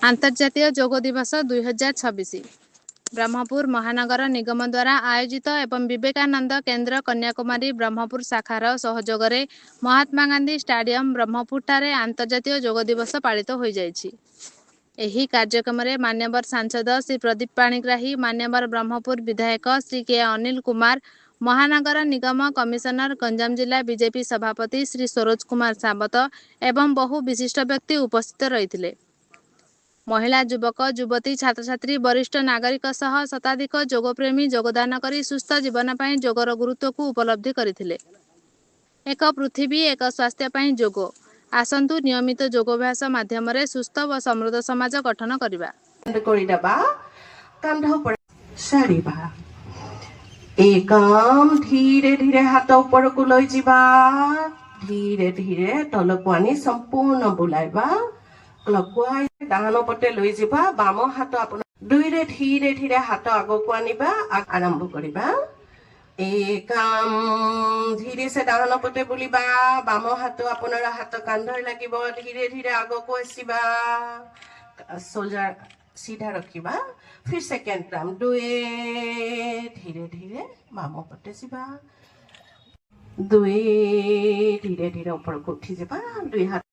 अंतर्जातीय योग दिवस 2026 ब्रह्मपुर महानगर निगम द्वारा आयोजित एवं विवेकानंद केन्द्र कन्याकुमारी ब्रह्मपुर शाखार सहयोग में महात्मा गांधी स्टाडियम ब्रह्मपुर ठारे अंतर्जातीय योग दिवस पालित हो जाइछि। एही कार्यक्रम में मान्यवर सांसद श्री प्रदीप पाणिग्राही, मान्यवर ब्रह्मपुर विधायक श्री के अनिल कुमार, महानगर निगम कमिशनर गंजाम जिला बीजेपी सभापति श्री सरोज कुमार सावत एवं बहु विशिष्ट व्यक्ति उपस्थित रही। महिला, युवक, युवती, छात्र छात्री, वरिष्ठ नागरिक सह शताधिक योगप्रेमी योगदान करी सुस्थ जीवन पाई योगर गुरुत्व को उपलब्धि करथिले। एक पृथ्वी एक स्वास्थ्य पाई योग। आसंतु नियमित योगाभ्यास माध्यम रे सुस्थ व समृद्ध समाज गठन करिबा। एकम धीरे धीरे हाथ ऊपर को लई जिबा, धीरे धीरे तलक आनी संपूर्ण बुलाइबा। क्लॉकवाइज डाहानो पटे लई जिबा, बाम हाथ आपण दुइरे धीरे धीरे हाथ आगो को आनिबा, आरंभ करिबा। एकम धीरे से डाहानो पटे बुलिबा, बाम हाथ आपनर हाथ कांधर लागिबो, धीरे धीरे आगो को आसीबा, शोल्डर सीधा रखिबा। फिर सेकेंड टाइम दुए धीरे धीरे बाम पटे जिबा, दुए धीरे धीरे ऊपर को उठी जिबा, दुई हाथ